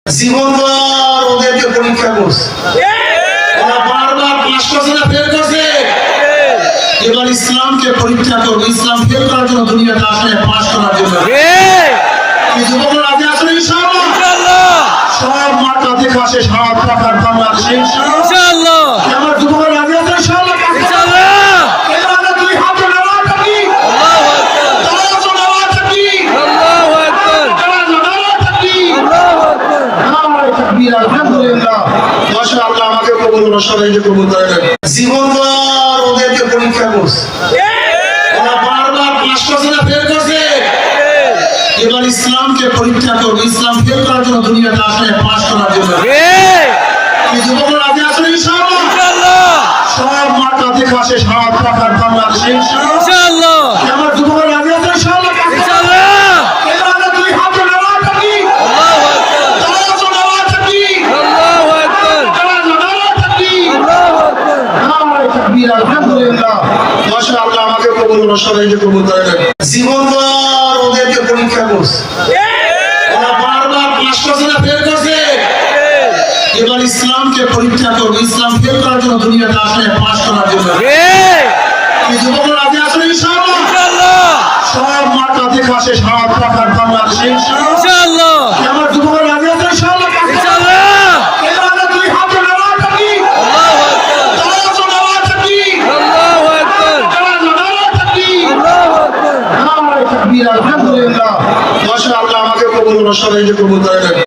জীবনভর ওদেরকে পরীক্ষা করছে, ওরা বারবার পাস করছে না ফেল করছে। এবার ইসলামকে পরীক্ষা করবো, ইসলাম ফেল করার জন্য দুনিয়াতে আসলে পাস করার জন্য। যুবকরা রাজি আছেন ইনশাআল্লাহ? সব মাঠা দেখে আসে, সব টাকার বাংলাদেশে ইনশাআল্লাহ। আমার যুবকরা রাজি আছেন ইনশাআল্লাহ? এবারে দুই হাতে নারা তাকবীর, আল্লাহু আকবার, তারাজু নারা তাকবীর, আল্লাহু আকবার, তারাজু নারা তাকবীর, আল্লাহু আকবার, নারা তাকবীর। আলহামদুলিল্লাহ, মাশাআল্লাহ। আমাকে কবুল করুন, সবাইকে কবুল করে নেন। জীবনভর ওদেরকে পরীক্ষা করছে, ওরা বারবার পাস করছে না ফেল করছে। এবার ইসলামকে পরীক্ষা করবো, ইসলাম ফেল করার জন্য দুনিয়াতে আসলে পাস করার জন্য। যুবকরা রাজি আছেন ইনশাআল্লাহ? সব মাঠা দেখে আসে, সব টাকার বাংলাদেশে ইনশাআল্লাহ। আমার যুবকরা রাজি আছেন ইনশাআল্লাহ? এবারে দুই হাতে নারা তাকবীর, আল্লাহু আকবার, তারাজু নারা তাকবীর, আল্লাহু আকবার, তারাজু নারা তাকবীর, আল্লাহু আকবার, নারা তাকবীর। আলহামদুলিল্লাহ, মাশাআল্লাহ। আমাকে কবুল করুন, সবাইকে কবুল করে নেন। জীবনভর ওদেরকে পরীক্ষা করছে, ওরা বারবার পাস করছে না ফেল করছে। এবার ইসলামকে পরীক্ষা করবো, ইসলাম ফেল করার জন্য দুনিয়াতে আসলে পাস করার জন্য। যুবকরা রাজি আছেন ইনশাআল্লাহ? সব মাঠা দেখে আসে, সব টাকার বাংলাদেশে ইনশাআল্লাহ। আমার যুবকরা রাজি আছেন ইনশাআল্লাহ? এবারে দুই হাতে নারা তাকবীর, আল্লাহু আকবার, তারাজু নারা তাকবীর, আল্লাহু আকবার, তারাজু নারা তাকবীর, আল্লাহু আকবার, নারা তাকবীর। আলহামদুলিল্লাহ, মাশাআল্লাহ। আমাকে কবুল করুন, সবাইকে কবুল করে নেন।